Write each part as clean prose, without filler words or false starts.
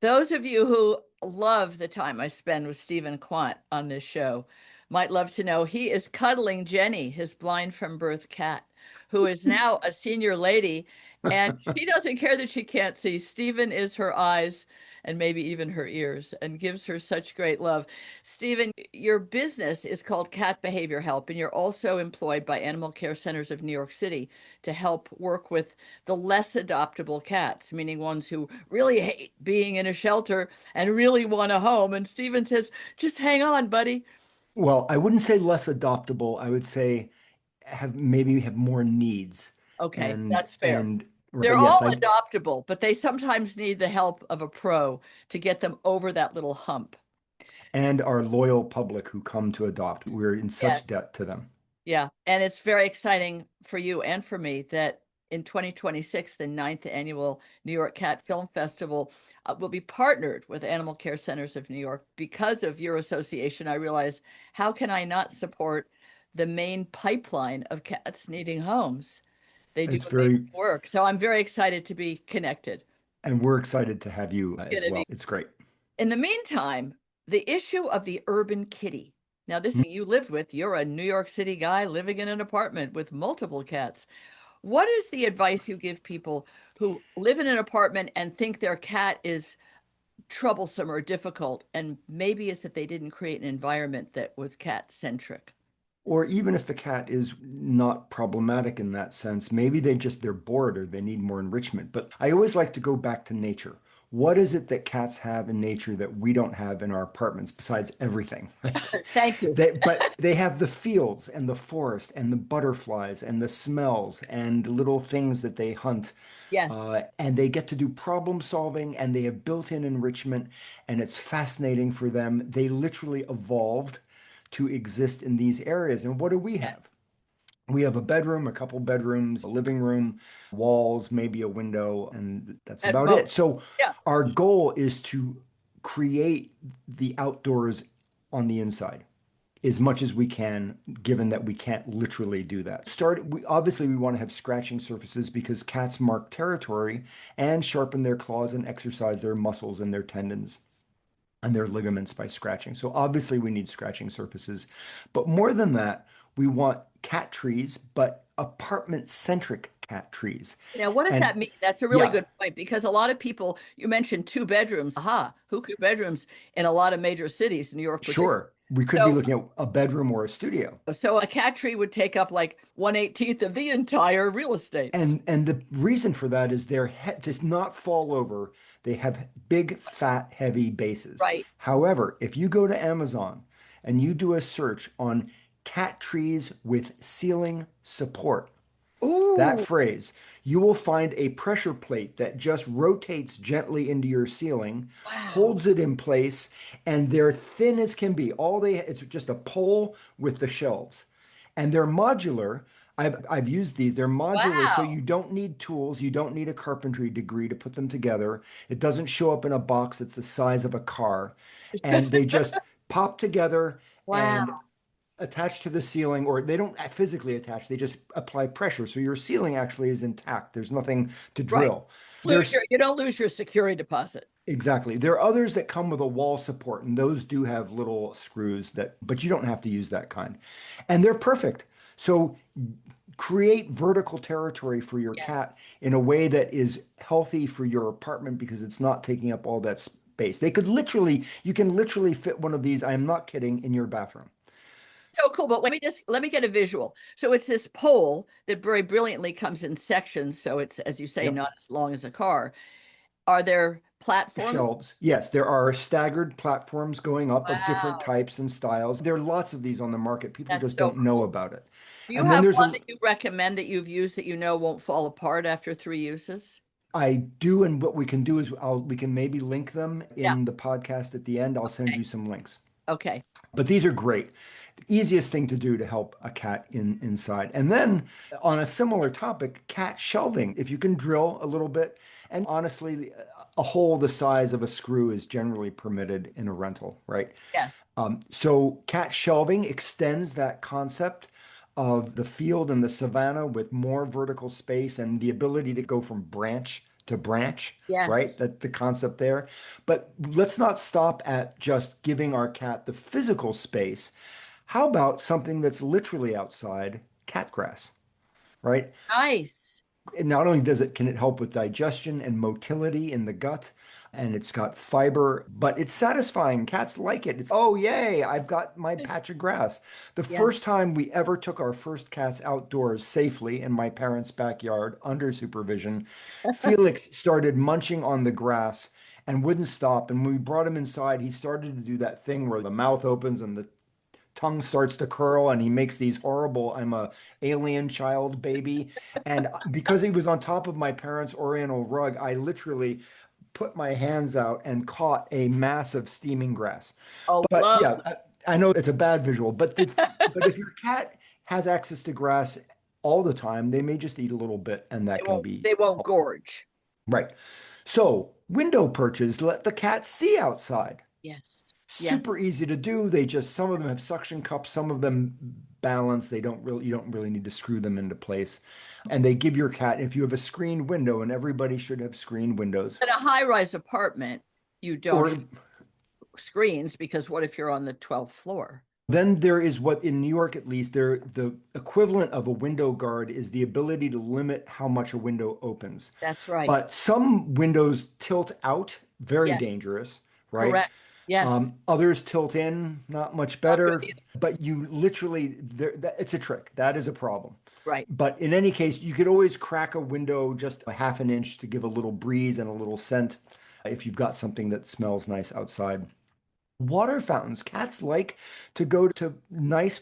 Those of you who love the time I spend with Stephen Quant on this show might love to know he is cuddling Jenny, his blind from birth cat, who is now a senior lady, and she doesn't care that she can't see. Stephen is her eyes and maybe even her ears and gives her such great love. Stephen, your business is called Cat Behavior Help, and you're also employed by Animal Care Centers of New York City to help work with the less adoptable cats, meaning ones who really hate being in a shelter and really want a home. And Steven says, just hang on, buddy. Well, I wouldn't say less adoptable. I would say have more needs. Okay, And that's fair. and right, They're yes, all I adoptable, but they sometimes need the help of a pro to get them over that little hump. and our loyal public who come to adopt. We're in Yeah. such debt to them. Yeah. And it's very exciting for you and for me that in 2026, the ninth annual New York Cat Film Festival will be partnered with Animal Care Centers of New York. Because of your association, I realize how can I not support the main pipeline of cats needing homes? They do It's amazing very, work. So I'm very excited to be connected. and we're excited to have you It's going as to well. be. It's great. In the meantime, the issue of the urban kitty. Now, this you lived with, you're a New York City guy living in an apartment with multiple cats. What is the advice you give people who live in an apartment and think their cat is troublesome or difficult? And maybe it's that they didn't create an environment that was cat centric. Or even if the cat is not problematic in that sense, maybe they're bored or they need more enrichment. But I always like to go back to nature. What is it that cats have in nature that we don't have in our apartments besides everything? Thank you. But they have the fields and the forest and the butterflies and the smells and little things that they hunt. Yes. And they get to do problem solving and they have built-in enrichment and it's fascinating for them. They literally evolved to exist in these areas. And what do we Yes. have? We have a bedroom, a couple bedrooms, a living room, walls, maybe a window, and that's At about it. most. So Yeah. our goal is to create the outdoors on the inside as much as we can, given that we can't literally do that. We want to have scratching surfaces because cats mark territory and sharpen their claws and exercise their muscles and their tendons and their ligaments by scratching. So obviously we need scratching surfaces. But more than that, we want cat trees, but apartment-centric cat trees. What does And that mean? That's a really yeah, good point because a lot of people, you mentioned two bedrooms. Aha, who two bedrooms in a lot of major cities, New York particularly. sure, we could be So looking at a bedroom or a studio. So a cat tree would take up like 1/18th of the entire real estate. And the reason for that is their head does not fall over. They have big, fat, heavy bases. Right. However, if you go to Amazon and you do a search on cat trees with ceiling support, that Ooh, phrase, you will find a pressure plate that just rotates gently into your ceiling, wow. holds it in place, and they're thin as can be. It's just a pole with the shelves. And they're modular. I've used these. They're modular, so Wow. you don't need tools. You don't need a carpentry degree to put them together. It doesn't show up in a box that's the size of a car. And they just pop together and Wow. attach to the ceiling, or they don't physically attach, they just apply pressure. So your ceiling actually is intact. There's nothing to Right. drill. There's You don't lose your security deposit. exactly. There are others that come with a wall support, and those do have little screws but you don't have to use that kind. And they're perfect. So create vertical territory for your Yeah. cat in a way that is healthy for your apartment because it's not taking up all that space. You can literally fit one of these, I am not kidding, in your bathroom. So cool. But let me get a visual. So it's this pole that very brilliantly comes in sections. So it's, as you say, Yep. not as long as a car. Are there platforms? Shelves. Yes, there are staggered platforms going up of different Wow. types and styles. There are lots of these on the market. People That's just so don't know cool. about it. Do you And then have there's one a, that you recommend that you've used that you know won't fall apart after three uses? I do, and what we can do is we can maybe link them Yeah. in the podcast at the end. I'll send Okay. you some links. Okay. But these are great. The easiest thing to do to help a cat inside. And then on a similar topic, cat shelving. If you can drill a little bit, and honestly, a hole the size of a screw is generally permitted in a rental, right? Yes. So cat shelving extends that concept of the field and the savanna with more vertical space and the ability to go from branch to branch, right? Yes. That the concept there. But let's not stop at just giving our cat the physical space. How about something that's literally outside, cat grass, right? Nice. And not only does it can it help with digestion and motility in the gut, and it's got fiber, but it's satisfying. Cats like it. It's, oh yay, I've got my patch of grass. The Yes. first time we ever took our first cats outdoors safely in my parents' backyard under supervision, Felix started munching on the grass and wouldn't stop. And when we brought him inside, he started to do that thing where the mouth opens and the tongue starts to curl and he makes these horrible, I'm a alien child baby. And because he was on top of my parents' oriental rug, I literally put my hands out and caught a mass of steaming grass. Oh, But love. yeah, I know it's a bad visual, but but if your cat has access to grass all the time, they may just eat a little bit and that can be They won't helpful. gorge. Right. So window perches let the cat see outside. Yes. Yes. Super easy to do. They just some of them have suction cups, some of them balance. They don't really you don't really need to screw them into place. And they give your cat if you have a screened window, and everybody should have screened windows. In a high-rise apartment, you don't have Or screens because what if you're on the 12th floor? then there is what in New York at least there the equivalent of a window guard is the ability to limit how much a window opens. That's right. But some windows tilt out, very Yes. dangerous, right? Correct. Yes. Others tilt in, not much Not good better, either. but you literally, it's a trick. That is a problem. Right. But in any case, you could always crack a window just a half an inch to give a little breeze and a little scent if you've got something that smells nice outside. Water fountains. Cats like to go to nice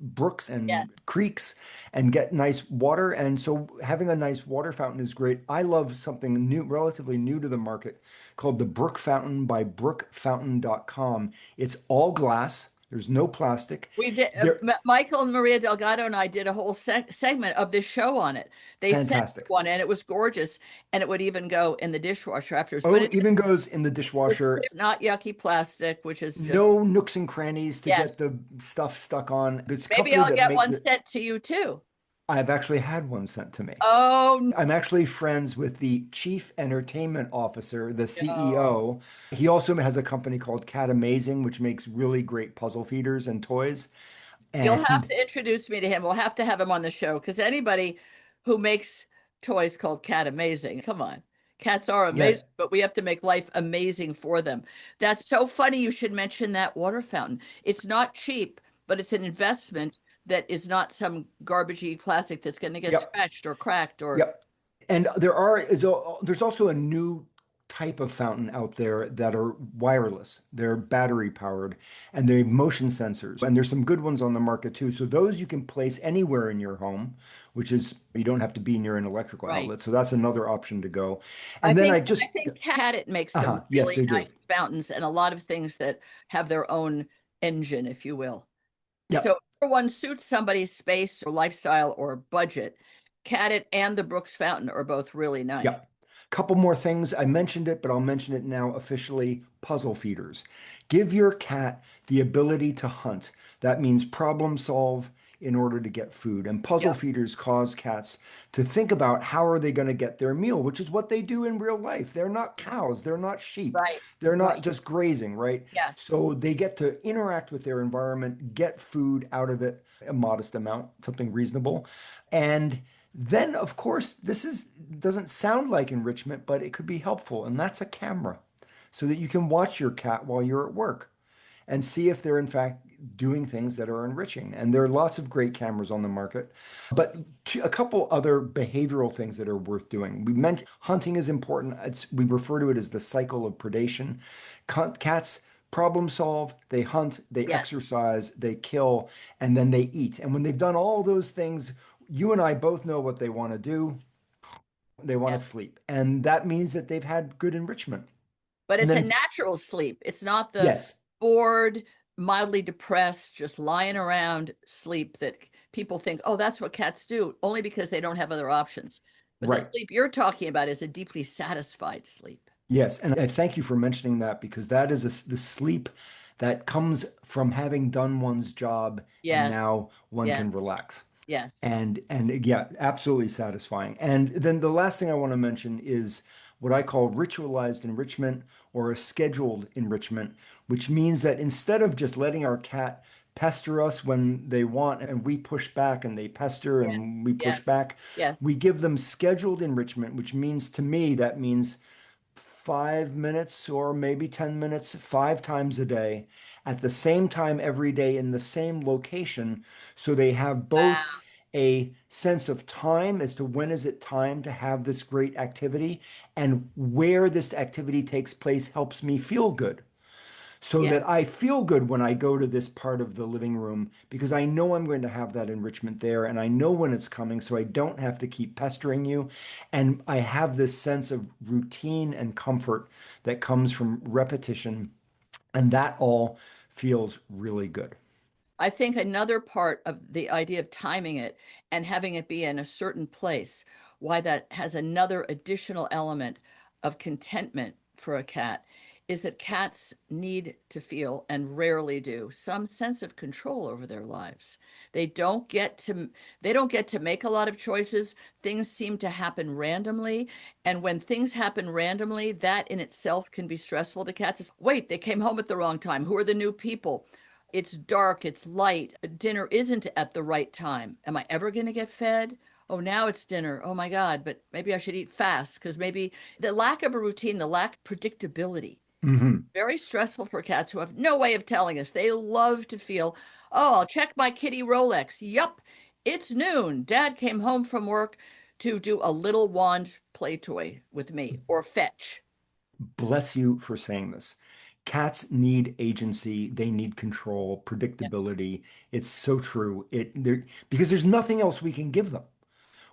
brooks Yes. and creeks and get nice water. And so having a nice water fountain is great. I love something new, relatively new to the market called the Brook Fountain by brookfountain.com. It's all glass. There's no plastic. We did. They're Michael and Maria Delgado and I did a whole segment of this show on it. They sent me fantastic. one, and it was gorgeous, and it would even go in the dishwasher afterwards. But Oh, even goes in the dishwasher. it's not yucky plastic, which is just No nooks and crannies to yes. get the stuff stuck on. This Maybe company I'll that get makes one it, sent to you too. I've actually had one sent to me. Oh I'm actually friends with the chief entertainment officer, the no. CEO. He also has a company called Cat Amazing, which makes really great puzzle feeders and toys. You'll have And to introduce me to him. We'll have to have him on the show because anybody who makes toys called Cat Amazing, come on. Cats are yeah, amazing, but we have to make life amazing for them. That's so funny you should mention that water fountain. It's not cheap, but it's an investment that is not some garbagey plastic that's going to get yep, scratched or cracked or yep. And there's also a new type of fountain out there that are wireless. They're battery powered and they motion sensors. And there's some good ones on the market too. So those you can place anywhere in your home, which is you don't have to be near an electrical right. outlet. So that's another option to go. And then I I just, think Cat it makes some yes, really they nice do. fountains and a lot of things that have their own engine, if you will. So Yep. if one suits somebody's space or lifestyle or budget. Cadit and the Brooks Fountain are both really nice. Yep. Couple more things. I mentioned it, but I'll mention it now officially. Puzzle feeders. Give your cat the ability to hunt. That means problem solve in order to get food. And puzzle Yep. feeders cause cats to think about how are they going to get their meal, which is what they do in real life. They're not cows, they're not sheep. Right. They're not Right. just grazing, right? Yes. So they get to interact with their environment, get food out of it, a modest amount, something reasonable. And then, of course, this is doesn't sound like enrichment, but it could be helpful, and that's a camera, so that you can watch your cat while you're at work and see if they're in fact doing things that are enriching. And there are lots of great cameras on the market, but a couple other behavioral things that are worth doing. We mentioned hunting is important. We refer to it as the cycle of predation. Cats problem solve, they hunt, they Yes. exercise, they kill, and then they eat. And when they've done all those things, you and I both know what they want to do. They want to Yes. sleep. And that means that they've had good enrichment. But And it's a then, natural sleep. It's not the yes, bored, mildly depressed, just lying around sleep that people think, oh, that's what cats do, only because they don't have other options. But the right. sleep you're talking about is a deeply satisfied sleep. Yes. And I thank you for mentioning that because that is the sleep that comes from having done one's job and Yes. now one Yes. can relax. Yes. And yeah, absolutely satisfying. And then the last thing I want to mention is what I call ritualized enrichment or a scheduled enrichment, which means that instead of just letting our cat pester us when they want and we push back and they pester Yes. and we push Yes. back, Yes. we give them scheduled enrichment, which means to me, that means 5 minutes or maybe 10 minutes, 5 times a day, at the same time every day in the same location. So they have both Wow. a sense of time as to when is it time to have this great activity, and where this activity takes place helps me feel good, so Yeah. that I feel good when I go to this part of the living room because I know I'm going to have that enrichment there and I know when it's coming, so I don't have to keep pestering you. And I have this sense of routine and comfort that comes from repetition, and that all feels really good. I think another part of the idea of timing it and having it be in a certain place, why that has another additional element of contentment for a cat, is that cats need to feel, and rarely do, some sense of control over their lives. They don't get to they don't get to make a lot of choices. Things seem to happen randomly, and when things happen randomly, that in itself can be stressful to cats. Wait, they came home at the wrong time. Who are the new people? It's dark, it's light. Dinner isn't at the right time. Am I ever going to get fed? Oh, now it's dinner. Oh my God, but maybe I should eat fast because maybe the lack of a routine, the lack of predictability, Hmm. very stressful for cats who have no way of telling us. They love to feel, oh, I'll check my kitty Rolex. Yup, it's noon. Dad came home from work to do a little wand play toy with me or fetch. Bless you for saying this. Cats need agency, they need control, Yeah. predictability. It's so true. Because there's nothing else we can give them.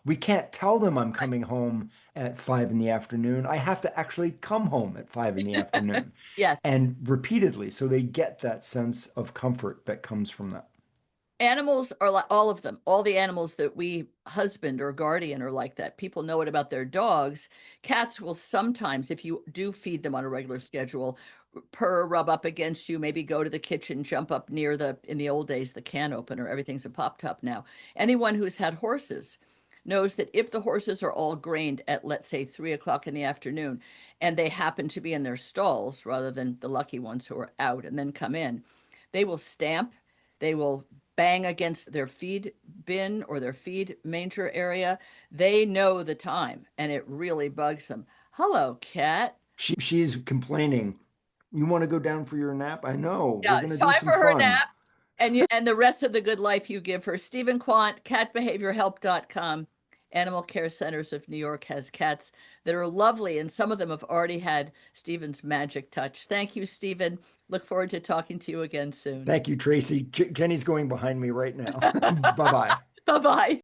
We can't tell them I'm coming home at 5 in the afternoon. I have to actually come home at 5 in the afternoon, Yes. and repeatedly. So they get that sense of comfort that comes from that. Animals are like all of them. All the animals that we husband or guardian are like that. People know it about their dogs. Cats will sometimes, if you do feed them on a regular schedule, purr, rub up against you, maybe go to the kitchen, jump up near in the old days, the can opener. Everything's a pop top now. Anyone who's had horses knows that if the horses are all grained at, let's say, 3 o'clock in the afternoon, and they happen to be in their stalls rather than the lucky ones who are out and then come in, they will stamp, they will bang against their feed bin or their feed manger area. They know the time and it really bugs them. Hello, cat. She's complaining. You want to go down for your nap? I know. Yeah, We're going to it's do time some for her fun. nap. And the rest of the good life you give her. Stephen Quant, catbehaviorhelp.com. Animal Care Centers of New York has cats that are lovely, and some of them have already had Stephen's magic touch. Thank you, Stephen. Look forward to talking to you again soon. Thank you, Tracy. Jenny's going behind me right now. Bye bye. Bye bye.